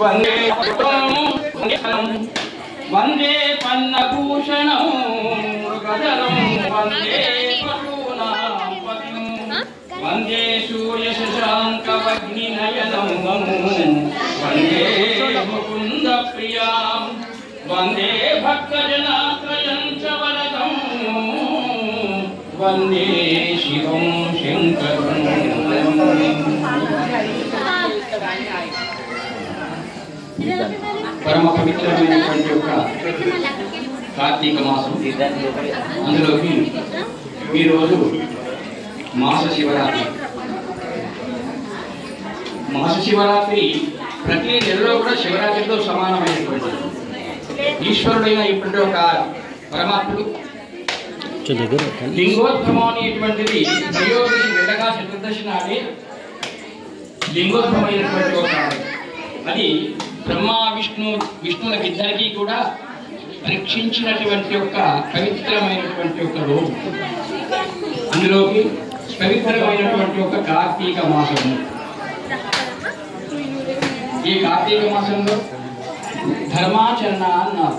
వందే వందే పన్నభూషణం గదరం వందే వందే సూర్య శశాంకవగ్ని నయనం వందే ముకుంద ప్రియాం వందే భక్తజనాశ్రయం చ వరదం వందే శివం శంకరం. పరమ పవిత్రమైనటువంటి యొక్క కార్తీక మాసం, అందులోకి ఈరోజు మాస శివరాత్రి. మాస శివరాత్రి ప్రతి నెలలో కూడా శివరాత్రితో సమానమైనటువంటి ఈశ్వరుడైన ఇప్పటి ఒక పరమాత్ముడు లింగోద్భవం అనేటువంటిది త్రయోదశి వెళ్ళగా చతుర్దశి నాడే లింగోద్భవమైనటువంటి ఒక అది బ్రహ్మ విష్ణువులకి ఇద్దరికీ కూడా పరీక్షించినటువంటి యొక్క పవిత్రమైనటువంటి ఒక రోజు. అందులోకి పవిత్రమైనటువంటి ఒక కార్తీక మాసము. ఈ కార్తీక మాసంలో ధర్మాచరణ అన్నారు.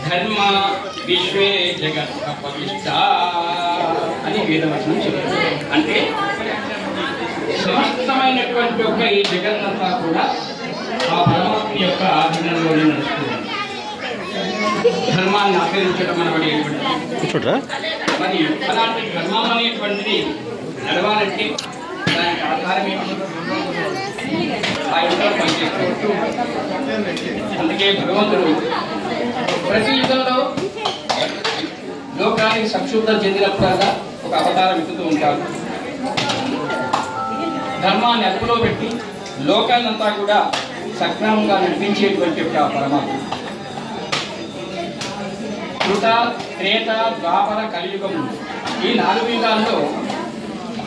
ధర్మ విశ్వే జగత్ ప్రతిష్ఠ అని వేదవచనం చెప్పారు. అంటే సమస్తమైనటువంటి యొక్క ఈ జగన్నంతా కూడా ఆ పరమాత్మ యొక్క ఆధీనంలోనే నడుస్తుంది. ధర్మాన్ని ఆచరించడం అనబడేటువంటి మరి అలాంటి ధర్మం అనేటువంటిది నడవాలంటే దానికి ఆధారం ఏంటి? ఆ యుగంలో పనిచేస్తూ. అందుకే భగవంతుడు ప్రతి యుగంలో లోకానికి సంక్షుబ్ధం చెందినప్పుడల్లా ఒక అవతారం ఎత్తుతూ ఉంటాడు. ధర్మాన్ని అదుపులో పెట్టి లోకాన్నంతా కూడా సక్రమంగా నడిపించేటువంటి ఒక పరమాత్మ. కృత, త్రేత, ద్వాపర, కలియుగం ఈ 4 యుగాల్లో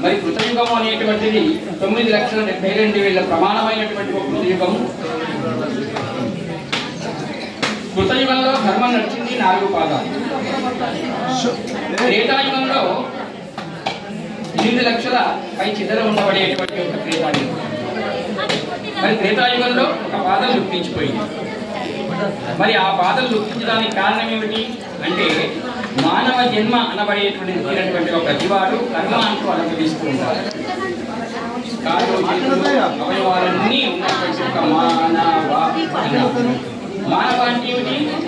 మరి కృతయుగం అనేటువంటిది 9,72,000 ప్రమాణమైనటువంటి ఒక కృతయుగం. కృతయుగంలో ధర్మం నడిచింది 4 పాదాలు. త్రేతాయుగంలో 8 లక్షల పై చిదర ఉండబడేటువంటి ఒక త్రేతాయుగం. మరి త్రేతాయుగంలో ఒక పాదం లుప్పించిపోయింది. మరి ఆ పాదం లుప్పించడానికి కారణం ఏమిటి అంటే మానవ జన్మ అనబడేటువంటి ఒక ప్రతివాడు కర్మ అంటూ అనుభవిస్తూ ఉంటారు. అవయవాలన్నీ ఉన్నటువంటి ఒక మానవ అంటే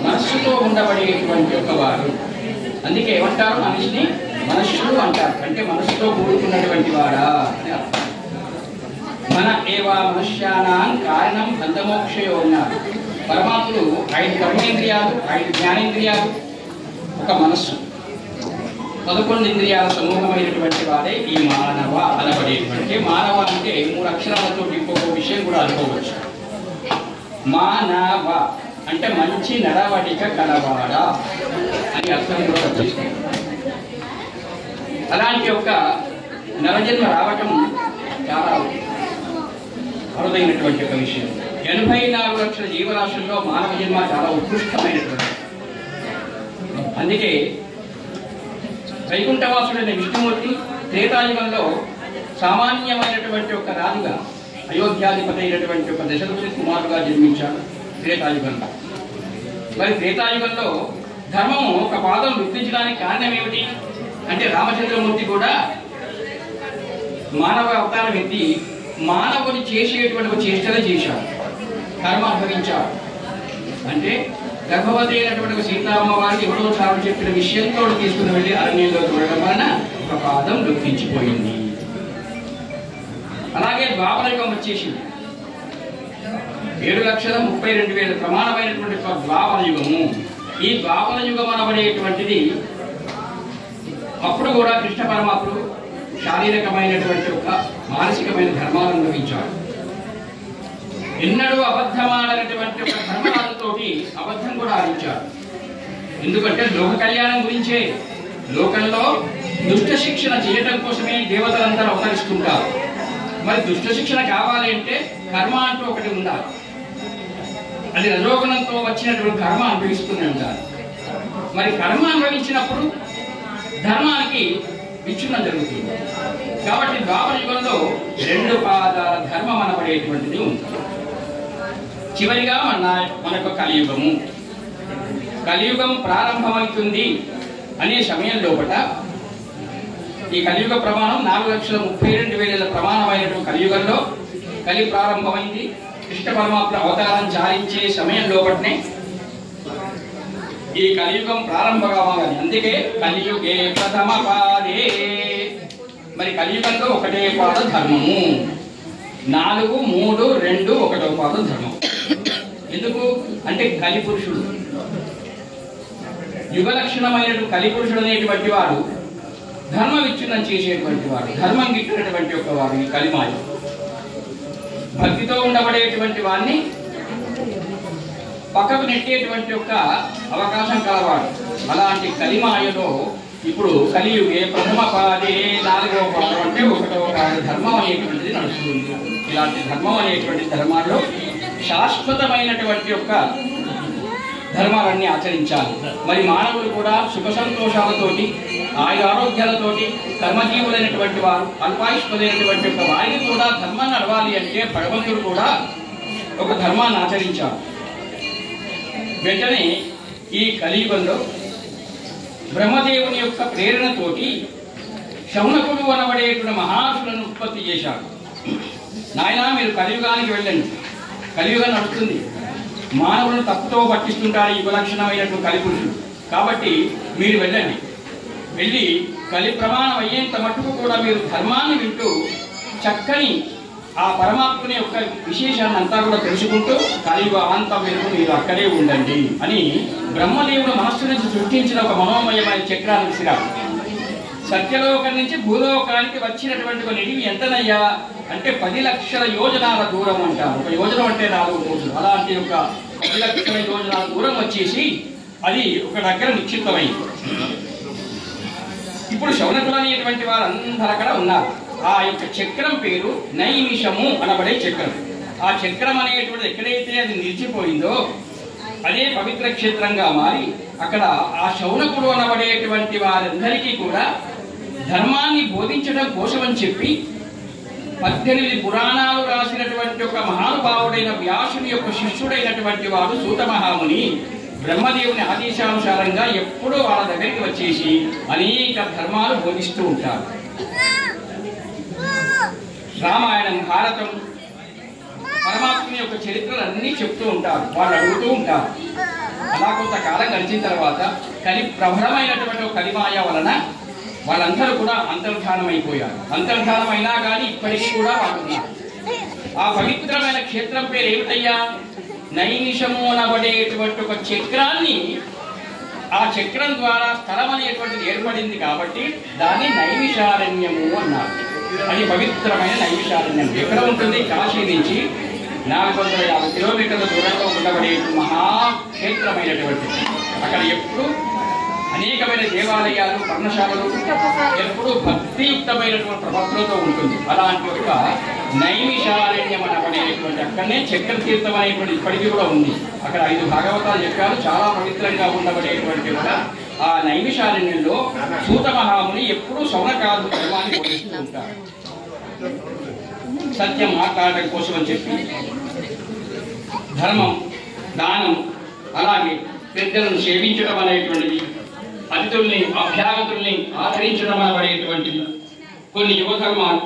మనస్సుతో ఉండబడేటువంటి ఒక వాడు. అందుకే ఏమంటారు? మనిషిని మనుష్యుడు అంటారు. అంటే మనస్సుతో కూడుకున్నటువంటి వాడా అని అర్థం. మన ఏవా మనుష్యానాం కారణం బంధమోక్షయో ఉన్నారు. పరమాత్ముడు 5 కర్మేంద్రియాలు, 5 జ్ఞానేంద్రియాలు, ఒక మనస్సు, 11 ఇంద్రియాల సమూహమైనటువంటి వాడే ఈ మానవ అనబడేటువంటి. మానవ అంటే 3 అక్షరాలతో ఇంకొక విషయం కూడా అనుకోవచ్చు. మానవ అంటే మంచి నడవడిక కలవాడా అని అర్థం కూడా వచ్చింది. అలాంటి ఒక నరజన్మ రావటం చాలా అరుదైనటువంటి ఒక విషయం. 84 లక్షల జీవరాశుల్లో మానవ జన్మ చాలా ఉత్కృష్టమైనటువంటి. అందుకే వైకుంఠవాసుడైన విష్ణుమూర్తి త్రేతాయుగంలో సామాన్యమైనటువంటి ఒక రాజుగా అయోధ్యాధిపతి అయినటువంటి ఒక దశరథుడి కుమారుడుగా జన్మించాడు త్రేతాయుగంలో. మరి త్రేతాయుగంలో ధర్మము ఒక పాదం గుర్తించడానికి కారణం ఏమిటి అంటే రామచంద్రమూర్తి కూడా మానవ అవతారం ఎత్తి మానవుని చేసేటువంటి ఒక చేష్టనే చేశాడు, కర్మ అనుభవించాడు. అంటే గర్భవతి అయినటువంటి సీతారామ వారికి ఎవరో చాలు చెప్పిన విషయంతో తీసుకుని వెళ్ళి అరణ్యంలో చూడడం వలన ఒక పాదం లుప్పించిపోయింది. అలాగే ద్వాపరయుగం వచ్చేసింది. 7,32,000 ప్రమాణమైనటువంటి ఒక ద్వాపర యుగము. ఈ ద్వాపర యుగం అనబడేటువంటిది అప్పుడు కూడా కృష్ణ పరమాత్ముడు శారీరకమైనటువంటి ఒక మానసికమైన ధర్మాలను అనుభవించాడు. ఎన్నడూ అబద్ధమాడనటువంటి ఒక ధర్మరాజుతోటి అబద్ధం కూడా ఆడించాడు. ఎందుకంటే లోక కళ్యాణం గురించే. లోకంలో దుష్ట శిక్షణ చేయడం కోసమే దేవతలంతా అవతరిస్తుంటారు. మరి దుష్ట శిక్షణ కావాలి అంటే కర్మ అంటూ ఒకటి ఉండాలి. అది రజోగుణంతో వచ్చినటువంటి కర్మ అనుభవిస్తూనే ఉండాలి. మరి కర్మ అనుభవించినప్పుడు ధర్మానికి విచ్ఛిన్నం జరుగుతుంది. కాబట్టి ద్వాపర యుగంలో 2 పాదాల ధర్మం అనబడేటువంటిది ఉంది. చివరిగా మనకు కలియుగము. కలియుగం ప్రారంభమవుతుంది అనే సమయం లోపల ఈ కలియుగ ప్రమాణం 4,32,000 ప్రమాణమైనటువంటి కలియుగంలో కలి ప్రారంభమైంది. కృష్ణ పరమాత్మ అవతారం చాలించే సమయం లోపలనే ఈ కలియుగం ప్రారంభం కావాలి. అందుకే కలియుగే ప్రథమ పాదే. మరి కలియుగంలో 1వ పాద ధర్మము, 4, 3, 2 1వ పాద ధర్మం. ఎందుకు అంటే కలిపురుషుడు, యుగ లక్షణమైనటువంటి కలిపురుషుడు అనేటువంటి వాడు ధర్మ విచ్ఛిన్నం చేసేటువంటి వాడు, ధర్మం గిట్టినటువంటి ఒక వాడు ఈ కలిమాయ. భక్తితో ఉండబడేటువంటి వాడిని పక్కకు నెట్టేటువంటి ఒక అవకాశం కలవాడు. అలాంటి కలిమాయలో ఇప్పుడు కలియుగే ప్రథమ పాదే 4వ పాదం అంటే 1వ పాద ధర్మం అనేటువంటిది నడుస్తుంది. ఇలాంటి ధర్మం అనేటువంటి ధర్మాల్లో శాశ్వతమైనటువంటి యొక్క ధర్మాలన్నీ ఆచరించాలి. మరి మానవులు కూడా సుఖ సంతోషాలతోటి ఆరోగ్యాలతోటి కర్మజీవులైనటువంటి వారు అల్పాయుష్యులైనటువంటి యొక్క వారిని కూడా ధర్మాన్ని నడవాలి అంటే భగవంతుడు కూడా ఒక ధర్మాన్ని ఆచరించారు. వెంటనే ఈ కలియుగంలో బ్రహ్మదేవుని యొక్క ప్రేరణతోటి శౌనకుడు అనబడేటువంటి మహర్షులను ఉత్పత్తి చేశాడు. నాయనా మీరు కలియుగానికి వెళ్ళండి, కలియుగం నడుస్తుంది, మానవులను తప్పుతో పట్టిస్తుంటారు ఈ లక్షణమైనటువంటి కలిపురుషుడు. కాబట్టి మీరు వెళ్ళండి, వెళ్ళి కలి ప్రమాణం అయ్యేంత మట్టుకు కూడా మీరు ధర్మాన్ని వింటూ చక్కని ఆ పరమాత్మని యొక్క విశేషాన్ని అంతా కూడా తెలుసుకుంటూ కలియుగ అంతం వరకు మీరు అక్కడే ఉండండి అని బ్రహ్మదేవుడు మనస్సు నుంచి సృష్టించిన ఒక మనోమయమైన చక్రాన్ని విసిరాడు. సత్యలోకం నుంచి భూలోకానికి వచ్చినటువంటి ఒక నిడివి ఎంతనయ్యా అంటే 10 లక్షల యోజనాల దూరం అంటారు. ఒక యోజనం అంటే 4 రోజులు. అలాంటి ఒక 10 లక్షల యోజనాల దూరం వచ్చేసి అది ఒక దగ్గర నిక్షిప్తమైంది. ఇప్పుడు శౌనకులు అనేటువంటి వారు అందరూ అక్కడ ఉన్నారు. ఆ యొక్క చక్రం పేరు నైమిషము అనబడే చక్రం. ఆ చక్రం అనేటువంటిది ఎక్కడైతే అది నిలిచిపోయిందో అదే పవిత్ర క్షేత్రంగా మారి అక్కడ ఆ శౌనకుడు అనబడేటువంటి వారందరికీ కూడా ధర్మాన్ని బోధించడం కోసమని చెప్పి 18 పురాణాలు రాసినటువంటి ఒక మహానుభావుడైన వ్యాసుని యొక్క శిష్యుడైనటువంటి వాడు సూత మహాముని బ్రహ్మదేవుని ఆదేశానుసారంగా ఎప్పుడూ వాళ్ళ దగ్గరికి వచ్చేసి అనేక ధర్మాలు బోధిస్తూ ఉంటారు. రామాయణం, భారతం, పరమాత్మని యొక్క చరిత్రలు అన్నీ చెప్తూ ఉంటారు, వాళ్ళు అడుగుతూ ఉంటారు. అలా కొంతకాలం గడిచిన తర్వాత కలి ప్రబలమైనటువంటి కలిమాయ వలన వాళ్ళందరూ కూడా అంతర్ధానం అయిపోయారు. అంతర్ధానం అయినా కానీ ఇప్పటికీ కూడా వాళ్ళు ఉన్నారు. ఆ పవిత్రమైన క్షేత్రం పేరు ఏమిటయ్యా? నైమిషము అనబడేటువంటి ఒక చక్రాన్ని, ఆ చక్రం ద్వారా స్థలం అనేటువంటిది ఏర్పడింది కాబట్టి దాన్ని నైమిషారణ్యము అన్నారు. అది పవిత్రమైన నైమిషారణ్యం. ఎక్కడ ఉంటుంది? కాశీ నుంచి 450 కిలోమీటర్ల దూరంలో ఉండబడే మహాక్షేత్రమైనటువంటిది. అక్కడ ఎప్పుడు అనేకమైన దేవాలయాలు, పర్ణశాలలు, ఎప్పుడు భక్తియుక్తమైనటువంటి ప్రవర్తనతో ఉంటుంది. అలాంటి ఒక నైమిషారణ్యం అనబడేటువంటి అక్కడనే చక్రతీర్థం అనేటువంటి ఇప్పటికీ కూడా ఉంది. అక్కడ 5 భాగవతాలు చెప్పారు. చాలా పవిత్రంగా ఉండబడేటువంటి కూడా ఆ నైమిషారణ్యంలో సూత మహాముని ఎప్పుడూ శౌనకాదు ధర్మాన్ని బోధిస్తూ ఉంటారు. సత్యం మాట్లాడటం కోసం అని చెప్పి ధర్మం, దానం, అలాగే పెద్దలను సేవించడం అనేటువంటిది, అతిథుల్ని అభ్యాగతుల్ని ఆచరించడం అనేటువంటిది కొన్ని యువధర్మాలు.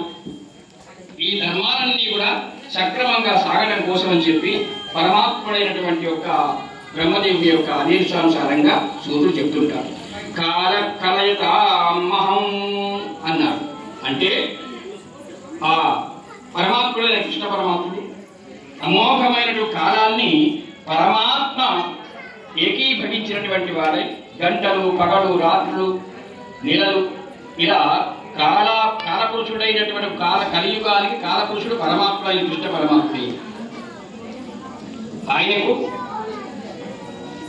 ఈ ధర్మాలన్నీ కూడా సక్రమంగా సాగడం కోసం అని చెప్పి పరమాత్ముడైనటువంటి యొక్క బ్రహ్మదేవుని యొక్క ఆదేశానుసారంగా సూర్యుడు చెప్తుంటారు. కాల కలయతామహం అన్నారు. అంటే ఆ పరమాత్ముడైన కృష్ణ పరమాత్ముడు అమోఘమైనటువంటి కాలాన్ని పరమాత్మ ఏకీభవించినటువంటి వారై గంటలు, పగలు, రాత్రులు, నెలలు ఇలా కాలపురుషుడైనటువంటి కలియుగానికి కాలపురుషుడు పరమాత్మ అయిన కృష్ణ పరమాత్మ. ఆయనకు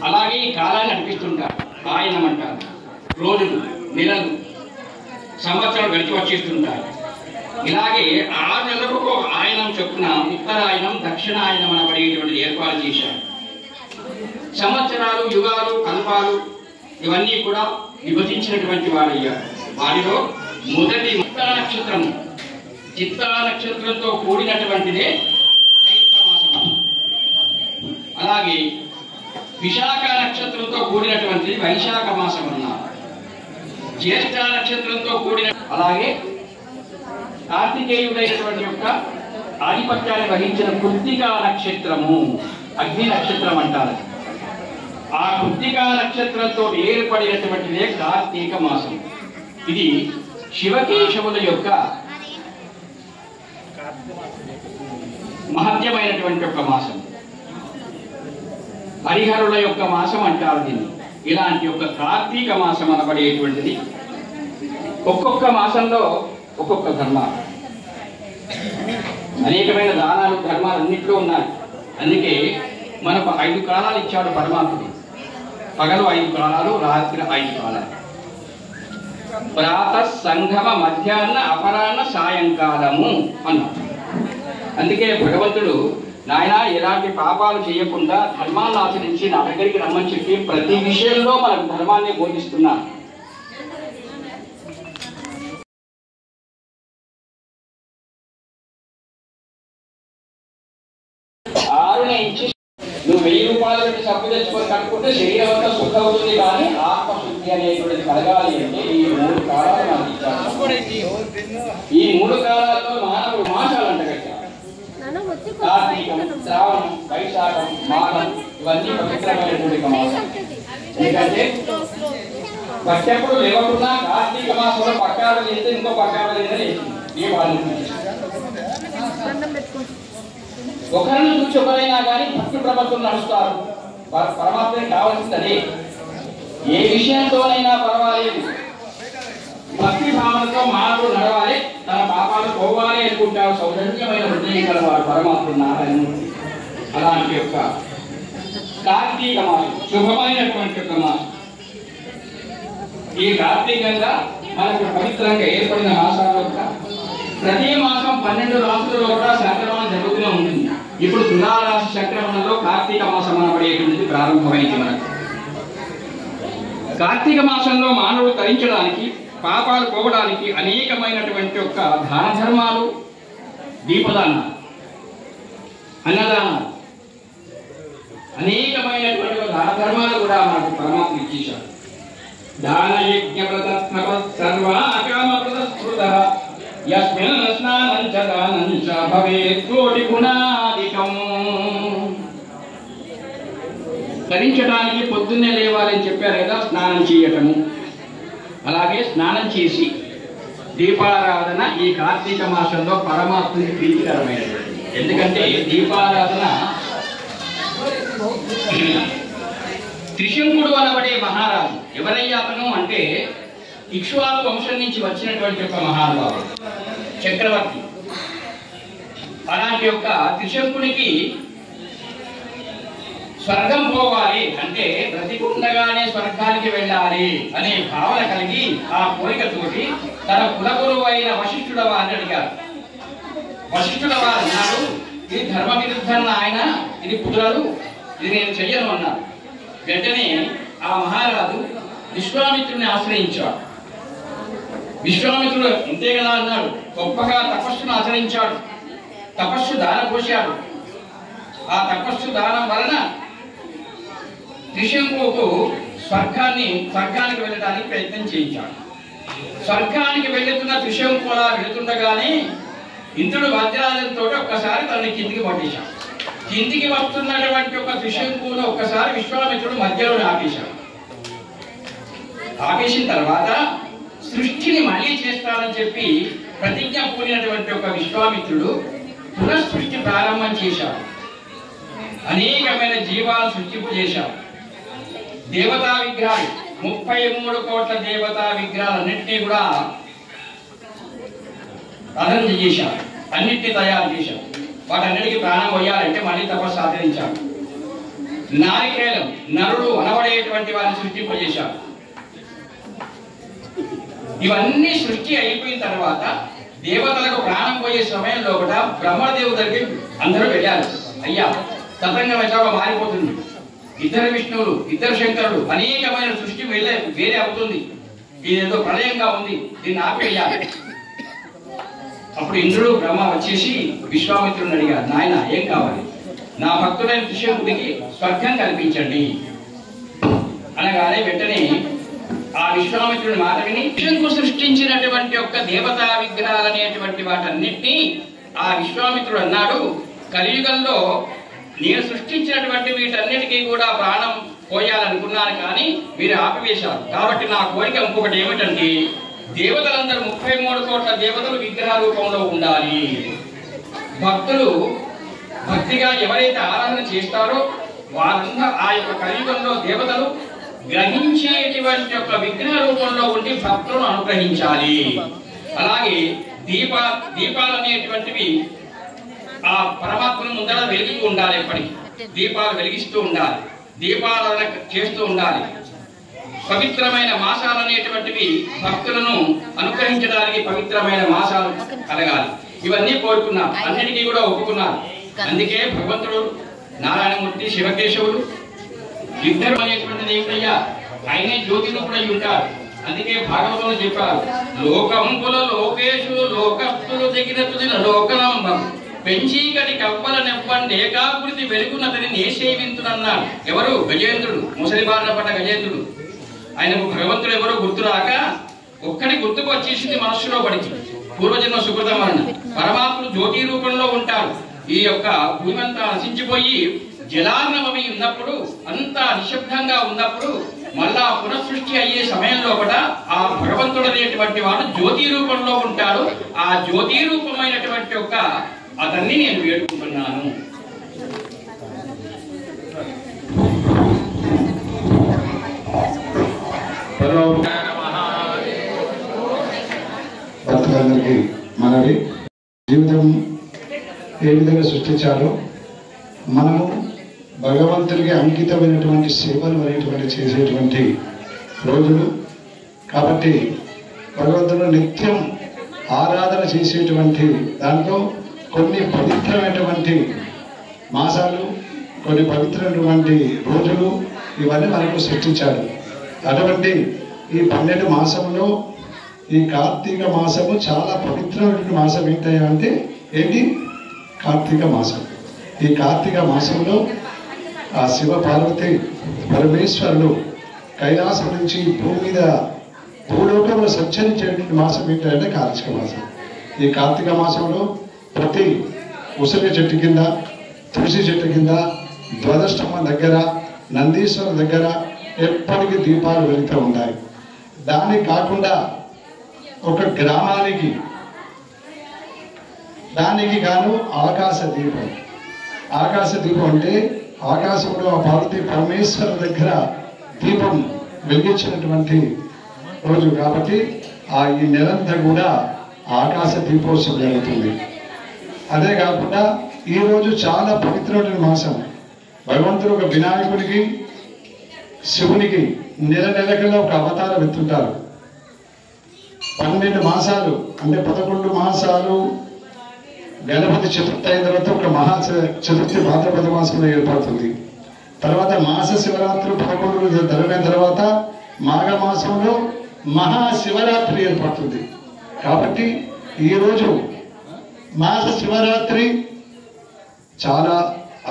అలాగే ఈ కాలాన్ని నడిపిస్తుంటారు. ఆయనమంటారు. రోజులు, నెలలు, సంవత్సరాలు గడిచి వచ్చేస్తుంటారు. ఇలాగే 6 నెలలకు ఆయనం చొప్పున ఉత్తరాయణం, దక్షిణాయనం అనబడేటువంటిది ఏర్పాటు చేశారు. సంవత్సరాలు, యుగాలు, కల్పాలు ఇవన్నీ కూడా విభజించినటువంటి వాడయ్యారు. వారిలో మొదటి ఉత్తర నక్షత్రం చిత్తా నక్షత్రంతో కూడినటువంటిదే చైత్ర మాసం. అలాగే విశాఖ నక్షత్రంతో కూడినటువంటిది వైశాఖ మాసం అన్నారు. జ్యేష్ఠ నక్షత్రంతో కూడిన, అలాగే కార్తికేయుడైనటువంటి యొక్క ఆధిపత్యాన్ని వహించిన కృత్తికా నక్షత్రము అగ్ని నక్షత్రం అంటారు. ఆ కృత్తికా నక్షత్రంతో ఏర్పడినటువంటిదే కార్తీక మాసం. ఇది శివకేశవుల యొక్క మహత్యమైనటువంటి ఒక మాసం. హరిహరుల యొక్క మాసం అంటారు దీన్ని. ఇలాంటి ఒక కార్తీక మాసం అనబడేటువంటిది ఒక్కొక్క మాసంలో ఒక్కొక్క ధర్మాలు, అనేకమైన దానాలు ధర్మాలు అన్నింటిలో ఉన్నాయి. అందుకే మనకు 5 కాలాలు ఇచ్చాడు పరమాత్ముడు. పగలు 5 కాలాలు, రాత్రి 5 కాలాలు. ప్రాత సంగమ మధ్యాహ్న అపరాహ్న సాయంకాలము అన్నాడు. అందుకే భగవంతుడు నాయన ఎలాంటి పాపాలు చేయకుండా ధర్మాన్ని ఆచరించి నా దగ్గరికి రమ్మని చెప్పి ప్రతి విషయంలో మనకు ధర్మాన్ని బోధిస్తున్నాడు. నువ్వు 1000 రూపాయలు పెట్టి సబ్బు తెచ్చుకొని కట్టుకుంటే శరీరం అంతా శుద్ధి అవుతుంది, కానీ ఆత్మశుద్ధి అనేటువంటిది కలగాలి అంటే ఈ 3 కాలాలు మనకి ఇచ్చారు. ఈ 3 కాలాల్లో మానవుడు మాసాలు అంటగట్టారు. కార్తీకం, శ్రావణం, వైశాఖం, మాఘం ఇవన్నీ పవిత్రమైనటువంటి మాసం. ఎందుకంటే పట్టెప్పుడు లేవకుండా కార్తీక మాసంలో పక్కాలు చేస్తే ఇంకో పక్కాలు లేదని దీపాలు ఒకరిని చూసి ఒకరైనా కానీ భక్తి ప్రపత్తులు నడుస్తారు. పరమాత్మకి కావాల్సింది అదే. ఏ విషయంతోనైనా పర్వాలేదు, భక్తి భావనతో మానవుడు నడవాలి, తన పాపాలు పోవాలి అనుకుంటాడు. సౌజన్యమైన హృదయం కలవాడు పరమాత్ముడు నారాయణమూర్తి. అలాంటి యొక్క కార్తీక మాసం శుభమైనటువంటి యొక్క మాసం. ఈ కార్తీకంగా మనకు పవిత్రంగా ఏర్పడిన మాసాల యొక్క ప్రతి మాసం 12 రాసులలో కూడా సంక్రమణం జరుగుతూనే ఉంటుంది. ఇప్పుడు తులారాశి సంక్రమణంలో కార్తీక మాసం అనబడేటువంటిది ప్రారంభమైంది. మనకు కార్తీక మాసంలో మానవుడు తరించడానికి, పాపాలు పోవడానికి అనేకమైనటువంటి యొక్క దాన ధర్మాలు, దీపదానాలు, అన్నదానాలు, అనేకమైనటువంటి దాన ధర్మాలు కూడా మనకు పరమాత్మ ఇచ్చేశాడు. దాన యజ్ఞ వ్రతాత్మక సర్వాకామ వ్రతస్మృత యస్మిన్ స్నానం చ దానం చ భవేత్ కోటి గుణాధికం. ధరించడానికి పొద్దున్నే లేవాలని చెప్పారు కదా, స్నానం చేయటము. అలాగే స్నానం చేసి దీపారాధన ఈ కార్తీక మాసంలో పరమాత్మకి ప్రీతికరమైనటువంటి. ఎందుకంటే దీపారాధన త్రిశంకుడు అనబడే మహారాజు. ఎవరయ్యా అతను అంటే ఇక్ష్వాకు వంశం నుంచి వచ్చినటువంటి ఒక మహానుభావుడు, చక్రవర్తి. అలాంటి యొక్క త్రిశంకునికి స్వర్గం పోవాలి అంటే బ్రతికుండగానే స్వర్గానికి వెళ్ళాలి అనే భావన కలిగి ఆ కోరికతోటి తన కులగురువు అయిన వశిష్ఠుడ వారిని అడిగారు. వశిష్ఠుడ వారు అన్నారు, ఇది ధర్మ విరుద్ధన్న ఆయన, ఇది కుదరదు, ఇది నేను చెయ్యను అన్నారు. వెంటనే ఆ మహారాజు విశ్వామిత్రుని ఆశ్రయించాడు. విశ్వామిత్రుడు ఇంతే కదా అన్నాడు. గొప్పగా తపస్సును ఆచరించాడు, తపస్సు దానపోశాడు. ఆ తపస్సు దానం వలన త్రిశంకుకు స్వర్గానికి వెళ్ళడానికి ప్రయత్నం చేయించాడు. స్వర్గానికి వెళుతున్న త్రిశంకు అలా వెళుతుండగానే ఇంద్రుడు వజ్రాజంతో ఒక్కసారి తనని కిందికి పట్టేశాడు. కిందికి వస్తున్నటువంటి ఒక త్రిశంకును ఒక్కసారి విశ్వామిత్రుడు మధ్యలో ఆపేశాడు. ఆపేసిన తర్వాత సృష్టిని మళ్ళీ చేస్తానని చెప్పి ప్రతిజ్ఞ పూనినటువంటి ఒక విశ్వామిత్రుడు పునఃసృష్టి ప్రారంభం చేశాడు. అనేకమైన జీవాలను సృష్టింపు చేశాడు. దేవతా విగ్రహాలు 33 కోట్ల దేవతా విగ్రహాలన్నింటినీ కూడా అదనం చేశాడు. అన్నింటినీ తయారు చేశాడు. వాటన్నిటికీ ప్రాణం పోయాలంటే మళ్ళీ తపస్సు ఆచరించాడు. నారికేలం నరుడు అనబడేటువంటి వారిని సృష్టింపజేశాడు. ఇవన్నీ సృష్టి అయిపోయిన తర్వాత దేవతలకు ప్రాణం పోయే సమయంలో కూడా బ్రహ్మదేవుడి దగ్గరికి అందరూ వెళ్ళారు. అయ్యా, తతంగం ఎట్లాగో మారిపోతుంది, ఇద్దరు విష్ణువులు, ఇద్దరు శంకరుడు, అనేకమైన సృష్టి వేరే అవుతుంది, ఇదేదో ప్రళయంగా ఉంది, దీన్ని ఆపేయాలి. అప్పుడు ఇంద్రుడు బ్రహ్మ వచ్చేసి విశ్వామిత్రుని అడిగారు, నాయన ఏం కావాలి? నా భక్తుడైన ఋష్యముడికి స్వర్గం కల్పించండి అనగానే వెంటనే ఆ విశ్వామిత్రుని మాట విని విష్ణుకు సృష్టించినటువంటి యొక్క దేవతా విగ్రహాలు అనేటువంటి వాటన్నిటినీ ఆ విశ్వామిత్రుడు అన్నాడు, కలియుగంలో నేను సృష్టించినటువంటి వీటన్నిటికీ కూడా ప్రాణం పోయాలనుకున్నాను, కానీ మీరు ఆపివేశారు. కాబట్టి నా కోరిక ఇంకొకటి ఏమిటంటే దేవతలందరూ 33 కోట్ల దేవతలు విగ్రహ రూపంలో ఉండాలి. భక్తులు భక్తిగా ఎవరైతే ఆరాధన చేస్తారో వారందరూ ఆ యొక్క కలియుగంలో దేవతలు గ్రహించేటువంటి యొక్క విగ్రహ రూపంలో ఉండి భక్తులను అనుగ్రహించాలి. అలాగే దీపాలు అనేటువంటివి ఆ పరమాత్మను ముందర వెలిగి ఉండాలి. ఎప్పటికీ దీపాలు వెలిగిస్తూ ఉండాలి, దీపారాధన చేస్తూ ఉండాలి. పవిత్రమైన మాసాలు అనేటువంటివి భక్తులను అనుగ్రహించడానికి పవిత్రమైన మాసాలు కలగాలి. ఇవన్నీ కోరుకున్నారు, అన్నిటికీ కూడా ఒప్పుకున్నారు. అందుకే భగవంతుడు నారాయణమూర్తి శివకేశవులు ఇద్దరు అనేటువంటిది ఏమిటయ్యా, ఆయనే జ్యోతి రూపుడై ఉంటారు. అందుకే భాగవతంలో చెప్పారు, లోకంబుల లోకేశు లోకస్తులు తగిన తుదిన లోకనంబం పెంచీకటి కవ్వల నెవ్వండి ఏకాకృతి వెలుగునతని నేసేవింతునన్నాడు. ఎవరు? గజేంద్రుడు, ముసలి బారిన పడ్డ గజేంద్రుడు. ఆయనకు భగవంతుడు ఎవరో గుర్తురాక ఒక్కడి గుర్తుకు వచ్చేసింది మనస్సులో పడికి, పూర్వజన్మ సుకృతం వలన. పరమాత్ముడు జ్యోతి రూపంలో ఉంటాడు. ఈ యొక్క భూమంతా నశించిపోయి జలార్ణమై ఉన్నప్పుడు, అంతా నిశ్శబ్దంగా ఉన్నప్పుడు, మళ్ళా పునఃసృష్టి అయ్యే సమయంలో కూడా ఆ భగవంతుడు అనేటువంటి వాడు జ్యోతి రూపంలో ఉంటాడు. ఆ జ్యోతి రూపమైనటువంటి యొక్క అతన్ని నేను వేడుకుంటున్నాను. భక్తులందరికీ మనవి, జీవితం ఏ విధంగా సృష్టించాలో, మనము భగవంతుడికి అంకితమైనటువంటి సేవలు అనేటువంటి చేసేటువంటి రోజులు కాబట్టి భగవంతుడు నిత్యం ఆరాధన చేసేటువంటి దాంట్లో కొన్ని పవిత్రమైనటువంటి మాసాలు, కొన్ని పవిత్రమైనటువంటి రోజులు ఇవన్నీ మనకు సృష్టించాడు. అటువంటి ఈ 12 మాసంలో ఈ కార్తీక మాసము చాలా పవిత్రమైనటువంటి మాసం. ఏంటంటే ఏంటి? కార్తీక మాసం. ఈ కార్తీక మాసంలో ఆ శివ పార్వతి పరమేశ్వరుడు కైలాసం నుంచి భూమి మీద భూలోకంలో సంచరించేటువంటి మాసం ఏంటంటే కార్తీక మాసం. ఈ కార్తీక మాసంలో ప్రతి ఉసిరి చెట్టు కింద, తులసి చెట్టు కింద, ధ్వజస్తంభం దగ్గర, నందీశ్వర దగ్గర ఎప్పటికీ దీపాలు వెలుగుతూ ఉంటాయి. దానికి కాకుండా ఒక గ్రామానికి దానికి గాను ఆకాశ దీపం. ఆకాశ దీపం అంటే ఆకాశంలో ఆ పార్వతీ పరమేశ్వర దగ్గర దీపం వెలిగించినటువంటి రోజు కాబట్టి ఈ నెలంతా కూడా ఆకాశ దీపోత్సవం జరుగుతుంది. అదే కాకుండా ఈరోజు చాలా పవిత్రమైన మాసం. భగవంతుడు ఒక వినాయకుడికి, శివునికి నెలకల్లా ఒక అవతారం ఎత్తుంటారు. 12 మాసాలు అంటే 11 మాసాలు గణపతి చతుర్థి అయిన తర్వాత ఒక మహా చతుర్థి భాద్రపద మాసంలో ఏర్పడుతుంది. తర్వాత మాస శివరాత్రులు 11 రోజులు జరిగిన తర్వాత మాఘ మాసంలో మహాశివరాత్రి ఏర్పడుతుంది. కాబట్టి ఈరోజు మాస శివరాత్రి చాలా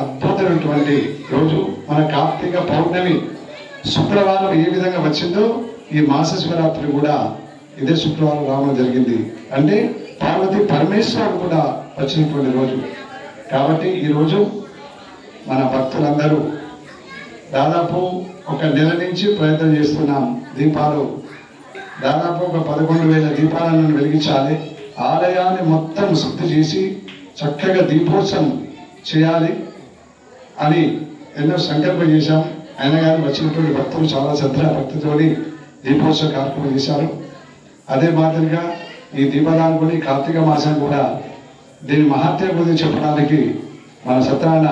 అద్భుతమైనటువంటి రోజు. మన కార్తీక పౌర్ణమి శుక్రవారం ఏ విధంగా వచ్చిందో ఈ మాస శివరాత్రి కూడా ఇదే శుక్రవారం రావడం జరిగింది. అంటే పార్వతీ పరమేశ్వరుడు కూడా వచ్చినటువంటి రోజు. కాబట్టి ఈరోజు మన భక్తులందరూ దాదాపు ఒక నెల నుంచి ప్రయత్నం చేస్తున్నాం. దీపాలు దాదాపు ఒక 11,000 దీపాలను వెలిగించాలి. ఆలయాన్ని మొత్తం శుద్ధి చేసి చక్కగా దీపోత్సవం చేయాలి అని ఎన్నో సంకల్పం చేశాం. అయినా కానీ వచ్చినటువంటి భక్తులు చాలా శ్రద్ధ భక్తితోని దీపోత్సవ కార్యక్రమం చేశారు. అదే మాదిరిగా ఈ దీపారాయణ కూడా కార్తీక మాసం కూడా దీని మహత్యం గురించి చెప్పడానికి మన సత్యనారాయణ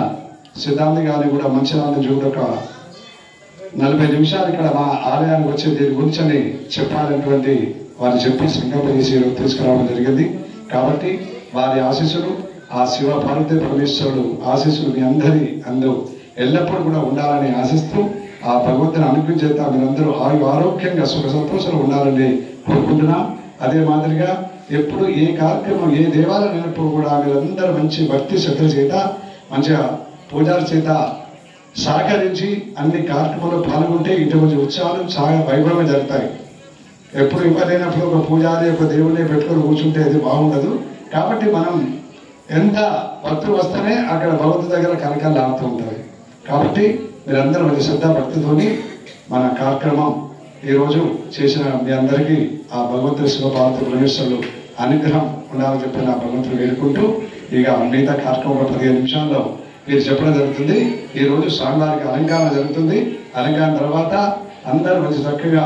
సిద్ధాంతి గారిని కూడా మంచిరాన్ని చూడ ఒక 40 నిమిషాలు ఇక్కడ మా ఆలయానికి వచ్చి దీని గురించి చెప్పాలనేటువంటి వారు చెప్పి సంకల్పం చేసి తీసుకురావడం జరిగింది. కాబట్టి వారి ఆశీస్సులు, ఆ శివ పార్వతీ పరమేశ్వరుడు ఆశీస్సులు మీ అందరూ ఎల్లప్పుడూ కూడా ఉండాలని ఆశిస్తూ ఆ భగవంతుని అనుగ్రహం చేత మీరందరూ ఆరోగ్యంగా సుఖ సంతోషాలు ఉండాలని కోరుకుంటున్నాం. అదే మాదిరిగా ఎప్పుడు ఏ కార్యక్రమం ఏ దేవాలయం అయినప్పుడు కూడా మీరందరూ మంచి భక్తి శ్రద్ధ చేత మంచిగా పూజారి చేత సహకరించి అన్ని కార్యక్రమాల్లో పాల్గొంటే ఇటువంటి ఉత్సవాలు చాలా వైభవంగా జరుగుతాయి. ఎప్పుడు ఇవ్వలేనప్పుడు ఒక పూజారి ఒక దేవుడిని పెట్టుకొని కూర్చుంటే అది బాగుండదు. కాబట్టి మనం ఎంత భక్తులు వస్తేనే అక్కడ భగవంతుడి దగ్గర కనకాలు ఆడుతూ ఉంటుంది. కాబట్టి మీరందరూ మంచి శ్రద్ధ భక్తితోని మన కార్యక్రమం ఈరోజు చేసిన మీ అందరికీ ఆ భగవంతుడి శివపార్వతి పరమేశ్వరులు అనుగ్రహం ఉండాలని చెప్పి నా భగవంతుడు వేడుకుంటూ ఇక మిగతా కార్యక్రమం 15 నిమిషాల్లో మీరు చెప్పడం జరుగుతుంది. ఈరోజు స్వామివారికి అలంకారం జరుగుతుంది. అలంకారం తర్వాత అందరూ మంచి చక్కగా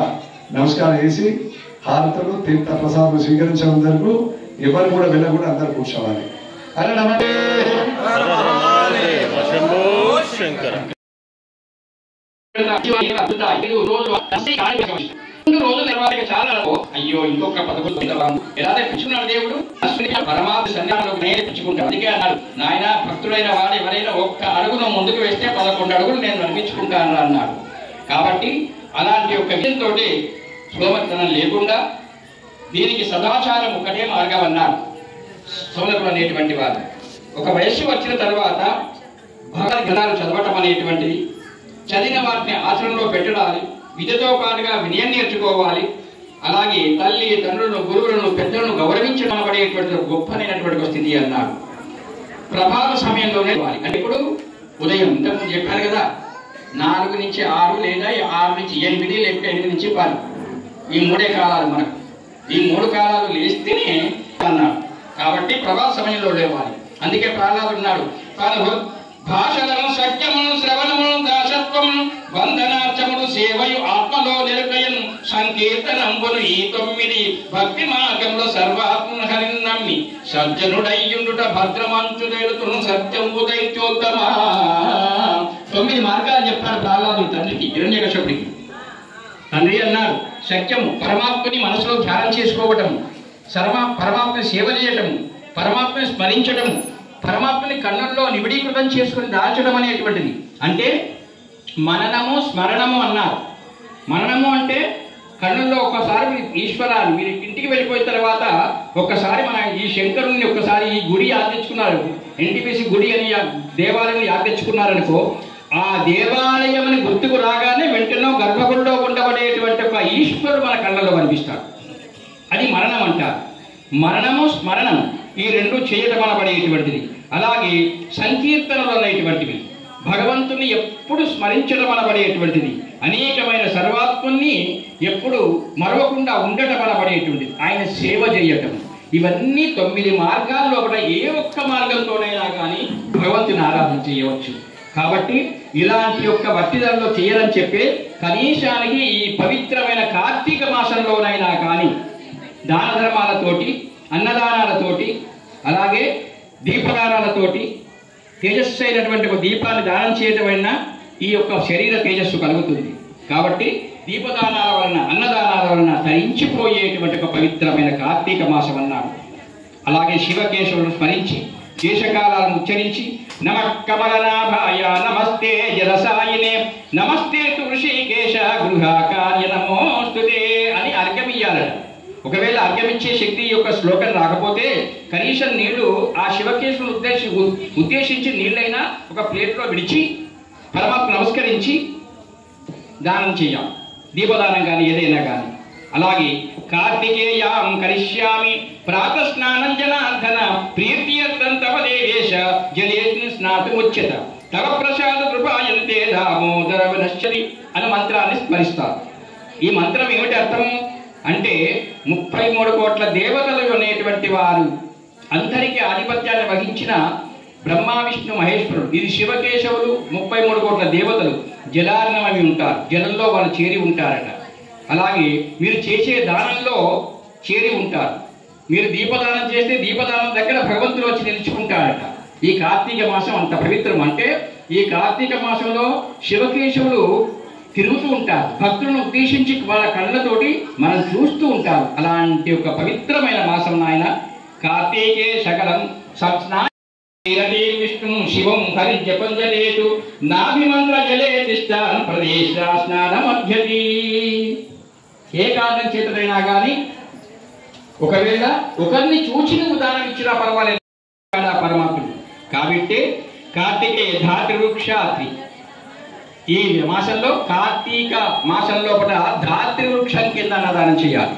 నమస్కారం చేసి హారతులు తీర్థ ప్రసాదం స్వీకరించడం జరుగు. ఎవరు కూడా వెళ్ళకుండా అందరూ కూర్చోవాలి. అరే నమస్తే అయ్యో ఇంకొక 11 ఎలా తెప్పించుకున్నాడు దేవుడు పరమాత్మ సన్నిధానంలోకి నేర్పించుకుంటాడు. అందుకే అన్నాడు, నాయన భక్తుడైన వాడు ఎవరైనా ఒక్క అడుగును ముందుకు వేస్తే 11 అడుగులు నేను నడిపించుకుంటాను అన్నాడు. కాబట్టి అలాంటి ఒక విషయంతో సోమర్తనం లేకుండా దీనికి సదాచారం ఒకటే మార్గం అన్నారు సోదరులు అనేటువంటి వారు. ఒక వయస్సు వచ్చిన తర్వాత భగవద్ గ్రంథాలు చదవటం అనేటువంటిది, చదివిన వాటిని ఆచరణలో పెట్టాలి. విద్యతో పాటుగా వినయం నేర్చుకోవాలి. అలాగే తల్లి తండ్రులను గురువులను పెద్దలను గౌరవించడం పడేటువంటి గొప్పనైనటువంటి స్థితి అన్నారు. ప్రభాత సమయంలోనే అంటే ఇప్పుడు ఉదయం ఇంతకుముందు చెప్పాను కదా, 4 నుంచి 6 లేదా 6 నుంచి 8 లేకపోతే 8 నుంచి 10 ఈ 3 కాలాలు మనకు. ఈ 3 కాలాలు లేస్తేనే అన్నారు. కాబట్టి ప్రభాత సమయంలో లేవాలి. అందుకే ప్రహ్లాదుడు ఉన్నాడు, భాషలను సత్యమును శ్రవణమును దాసత్వమును వందనార్చమును సేవయు ఆత్మలో నిరకయను సంకీర్తనంబును ఈ 9 భక్తి మార్గంలో సర్వాత్మను హరిని నమ్మి సజ్జనుడయ్యుండుట భద్రమంచు తేలుతును సత్యంబు దైత్యోత్తమా. 9 మార్గాలు చెప్పాడు ప్రహ్లాదుడు తండ్రికి, హిరణ్యకశపుడికి. తండ్రి అన్నాడు, సత్యము పరమాత్మని మనసులో ధ్యానం చేసుకోవటం, పరమాత్మని సేవ చేయటము, పరమాత్మని స్మరించటము, పరమాత్మని కన్నుల్లో నిబిడీకృతం చేసుకుని దాచడం అనేటువంటిది. అంటే మననము స్మరణము అన్నారు. మననము అంటే కన్నుల్లో ఒక్కసారి ఈశ్వరాన్ని మీరు ఇంటికి వెళ్ళిపోయిన తర్వాత ఒక్కసారి మన ఈ శంకరుణ్ణి ఒక్కసారి ఈ గుడి యాదించుకున్నారు, ఎన్టీపీసీ గుడి అని దేవాలయం యాదించుకున్నారనుకో, ఆ దేవాలయం గుర్తుకు రాగానే వెంటనే గర్భగుడిలో ఉండబడేటువంటి ఒక ఈశ్వరుడు మన కళ్ళలో కనిపిస్తాడు. అది మరణం అంటారు. మరణము స్మరణం ఈ 2 చేయటం అనబడేటువంటిది. అలాగే సంకీర్తనలు అనేటువంటివి భగవంతుని ఎప్పుడు స్మరించడం అనబడేటువంటిది. అనేకమైన సర్వాత్మని ఎప్పుడు మరవకుండా ఉండటం అనబడేటువంటిది. ఆయన సేవ చేయటం, ఇవన్నీ 9 మార్గాల్లో కూడా ఏ ఒక్క మార్గంతోనైనా కానీ భగవంతుని ఆరాధన చేయవచ్చు. కాబట్టి ఇలాంటి యొక్క వర్తిదల్లో చేయరని చెప్పే కనీసానికి ఈ పవిత్రమైన కార్తీక మాసంలోనైనా కానీ దాన ధర్మాలతోటి, అన్నదానాలతోటి, అలాగే దీపదానాలతోటి తేజస్సు అయినటువంటి ఒక దీపాన్ని దానం చేయడం వలన ఈ యొక్క శరీర తేజస్సు కలుగుతుంది. కాబట్టి దీపదానాల వలన, అన్నదానాల వలన తరించిపోయేటువంటి ఒక పవిత్రమైన కార్తీక మాసం అన్నాడు. అలాగే శివకేశవులను స్మరించి దేశకాలను ఉచ్చరించి నమః కమలనాభాయ నమస్తే జలసాయినే నమస్తే ఋషికేశ గృహాకార్య నమోస్తుతే అని అర్ఘ్యమియ్యాలట. ఒకవేళ అర్ఘ్యమిచ్చే శక్తి యొక్క శ్లోకం రాకపోతే కనీసం నీళ్లు ఆ శివకేశవుని ఉద్దేశించి నీళ్ళైనా ఒక ప్లేట్లో విడిచి పరమాత్మ నమస్కరించి దానం చేయాలి, దీపదానం కానీ ఏదైనా కానీ. అలాగే కార్తికేయాం కరిష్యామి ప్రాతస్నానం జనార్దన ప్రీత్యర్థం తవ దేవేశ జలేస్మిన్ స్నాతుముచ్యత తవ ప్రసాద కృపాయంతే దామోదర వినశ్యతి అనే మంత్రాన్ని స్మరిస్తారు. ఈ మంత్రం ఏమిటి అర్థం అంటే 33 కోట్ల దేవతలు అనేటువంటి వారు అందరికీ ఆధిపత్యాన్ని వహించిన బ్రహ్మ విష్ణు మహేశ్వరుడు. ఇది శివకేశవులు 33 కోట్ల దేవతలు జలార్ణమని ఉంటారు, జలంలో వాళ్ళు చేరి ఉంటారట. అలాగే మీరు చేసే దానంలో చేరి ఉంటారు. మీరు దీపదానం చేస్తే దీపదానం దగ్గర భగవంతుడు వచ్చి నిలుచుకుంటాడట. ఈ కార్తీక మాసం అంత పవిత్రం. అంటే ఈ కార్తీక మాసంలో శివకేశవులు తిరుగుతూ ఉంటారు, భక్తులను ఉద్దేశించి వాళ్ళ కళ్ళతోటి మనం చూస్తూ ఉంటారు. అలాంటి ఒక పవిత్రమైన మాసం నాయన కార్తీకే సకలం విష్ణు శివం హరి జపంజలేటు నాభిమంత్ర జలే తిష్టాన్ ప్రదేశ స్నానమధ్యతి. ఏ కారణం చేతనైనా కానీ ఒకవేళ ఒకరిని చూచి నువ్వు దానం ఇచ్చినా పర్వాలేదు పరమాత్ముడు. కాబట్టి కార్తికేయ ధాత్రి వృక్షాత్రి, ఈ మాసంలో కార్తీక మాసం లోపల ధాత్రి వృక్షం కింద అన్నదానం చేయాలి.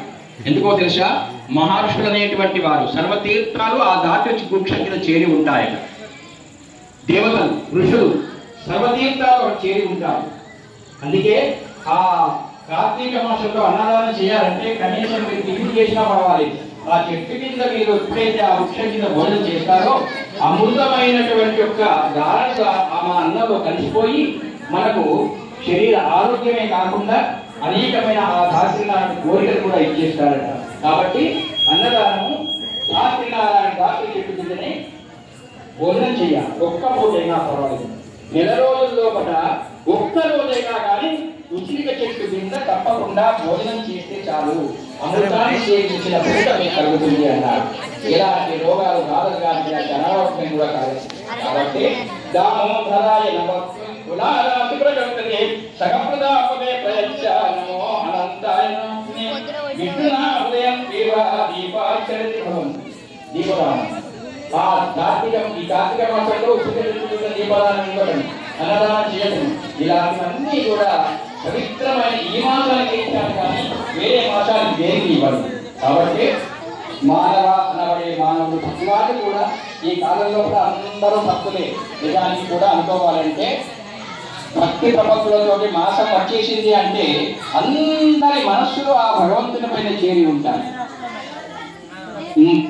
ఎందుకో తెలుసా? మహర్షులు అనేటువంటి వారు సర్వతీర్థాలు ఆ ధాత్రి వృక్షం కింద చేరి ఉంటాయట. దేవతలు, ఋషులు సర్వతీర్థాలు చేరి ఉంటారు. అందుకే ఆ కార్తీక మాసంలో అన్నదానం చేయాలంటే కనీసం మీరు టిఫిన్ చేసినా పర్వాలేదు. ఆ చెట్టు కింద మీరు ఎప్పుడైతే ఆ వృక్షం కింద భోజనం చేస్తారో అమృతమైనటువంటి యొక్క గాఢత ఆ అన్నంలో కలిసిపోయి మనకు శరీర ఆరోగ్యమే కాకుండా అనేకమైన ఆ దాసినారాయణ కోరికలు కూడా ఇచ్చేస్తారట. కాబట్టి అన్నదానము దాసి చెట్టు కిందనే భోజనం చేయాలి. ఒక్క పూటైనా పర్వాలేదు. నెల రోజుల లోపల ఒక్క రోజైనా కానీ ఉచిత చెట్టు కింద తప్పకుండా భోజనం చేస్తే చాలు, అమృతాన్ని సేవించిన పూట మీకు కలుగుతుంది అన్నారు. ఇలాంటి రోగాలు బాధలు కానీ అనారోగ్యం కూడా కాదు. కాబట్టి దామోదరాయ నమః సగప్రదాపమే ప్రయచ్చ నమో అనంతాయ విష్ణునా ఉదయం దీపాచరతి దీపదానం. ఈ కార్తీక మాసంలో దీపదానం ఇవ్వడం, అన్నదానం చేయడం, ఇలాంటివన్నీ కూడా పవిత్రమైన ఈ మాసానికి ఇచ్చాను కానీ వేరే మాసానికి దేనికి ఇవ్వడం. కాబట్టి మానవ అనబడే మానవుడు ప్రతివాడు కూడా ఈ కాలంలో కూడా అందరూ భక్తులే. నిజానికి కూడా అనుకోవాలంటే భక్తి ప్రపత్తులతోటి మాసం వచ్చేసింది అంటే అందరి మనస్సులో ఆ భగవంతుని పైన చేరి ఉంటారు.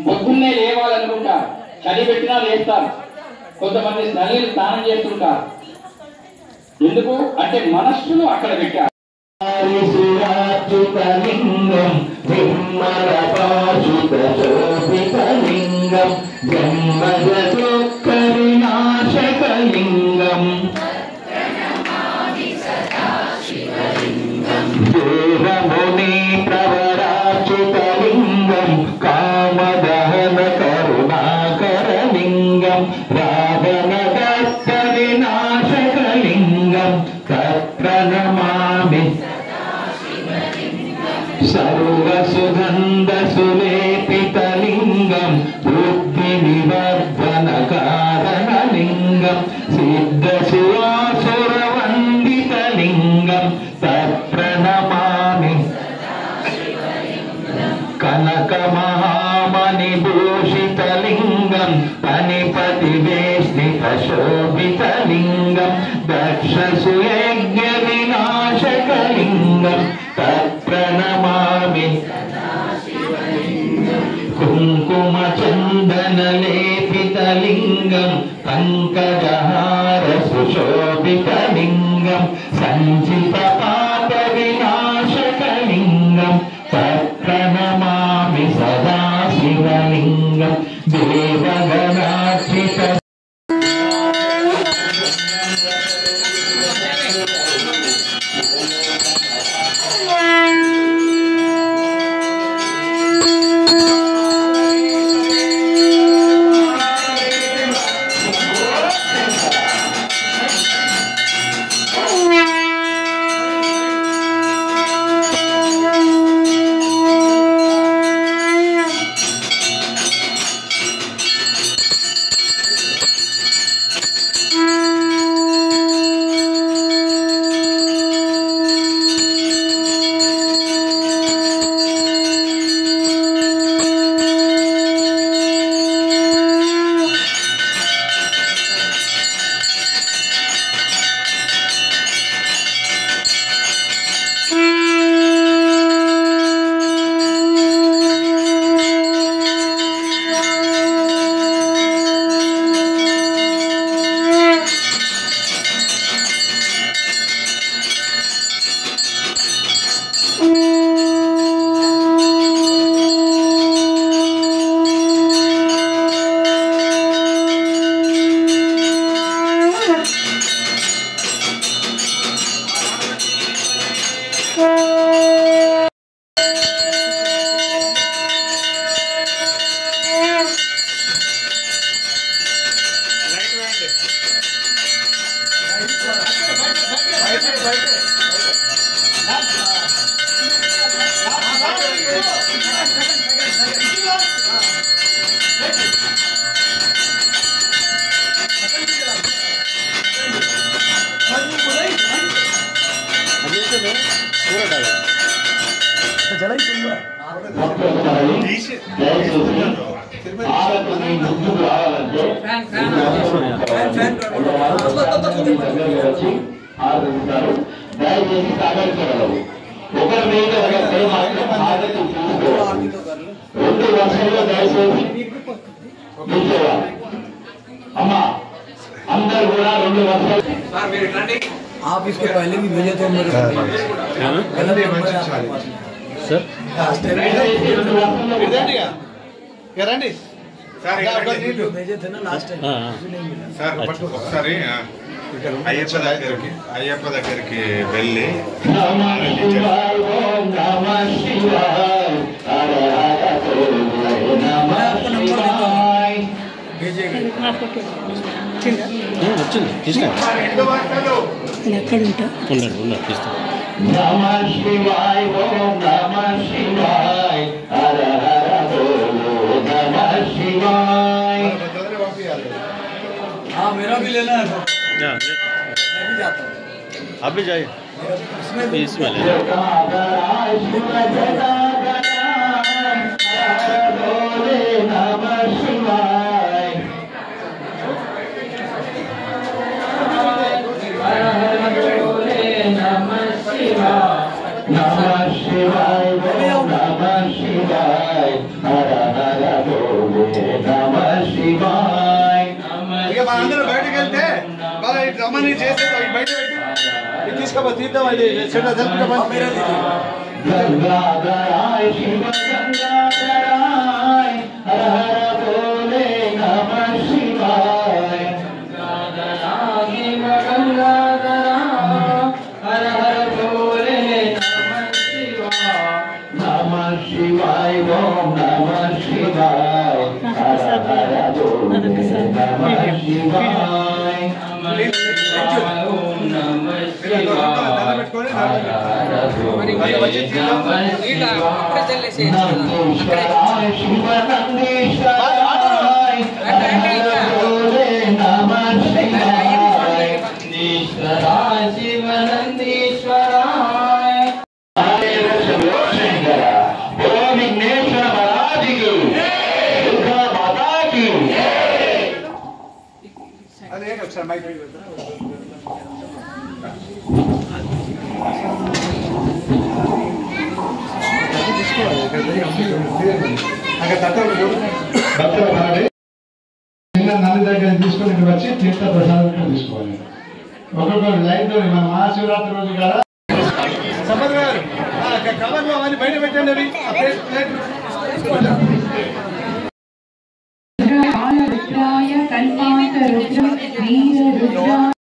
పొద్దున్నే లేవాలనుకుంటారు, చలి పెట్టినా లేస్తారు. కొంతమంది నల్లీలు స్నానం చేస్తుంటారు. ఎందుకు అంటే మనస్సును అక్కడ పెట్టారు. దేవముని ప్రవరాచుతలింగం కామదహన కరుణాకరలింగం రావణ దత్త వినాశకలింగం తత్ప్రణమామి సర్వసుగంధ సులేపితలింగం బుద్ధి నివర్ధన కారణలింగం సిద్ధ సురాసురవందితలింగం తత్ప్రణమామి కనక మహామణి భూషితలింగం పనిపతి వేష్ణిత శోభితలింగం దక్ష సుయజ్ఞ వినాశకలింగం తత్ప్రణమామి కుంకుమ చందన లేపితలింగం పంకజహార సుశోభితలింగం సంచిత పాప వినాశకలింగం తత్ప్రణమామి సదా శివలింగం దేవగణార్చిత Right. దయచేసి సహకరించగలవు. ఒకరి మీద ఒకరి మాత్రం 2 వర్షాల్లో దయచేసి కూర్చోవాలి. అమ్మా అందరు కూడా 2 వర్షాలు आप इसके पहले भी भेजे थे मेरे सर भेजे थे ना लास्ट टाइम ఒకసారి అయ్యప్ప దగ్గరికి వెళ్ళి వచ్చింది తీసుకోండి ఎక్కడ ఉంటా ఉండండి తీస్తాను నమః శివాయ ఓం నమః శివాయ హర హర బోలో నమః శివాయ. हाँ मेरा भी लेना है मैं भी जाता हूँ आप भी जाइए इसमें ले जटाधराय शिव जटाधराय हर हर बोले नमः शिवाय. हर हर बोले नमः शिवाय. नमः शिवाय ओम नमः शिवाय हर हर बोले नमः शिवाय. అందరూ బయటకు వెళ్తే బాగా రమణి చేస్తే బయట తీసుకో गंगाधराय शिव गंगाधराय हर हर बोले नमः शिवाय. गंगाधराय शिव गंगाधराय हर हर बोले नमः शिवाय. नमः शिवाय ओम नमः शिवाय हर हर बोले नमः शिवाय. ओम नमः नंदीश्वराय शिव नंदीश्वराय बोले नमः शिवाय. नंदीश्वराय शिव नंदीश्वराय. शंकर ओ विघ्नेश्वर महाराज की दुर्गा माता की. అదే ఒకసారి మైక్ నది దగ్గర తీసుకొని ఇక్కడ వచ్చి తీర్థ ప్రసాదం తీసుకోవాలి. ఒక్కొక్కరు లైన్ తో మన మహాశివరాత్రి రోజు కదా కవర్లు అవన్నీ బయట పెట్టండి. అవి रुद्राय कल्पांत रुद्र वीर रुद्र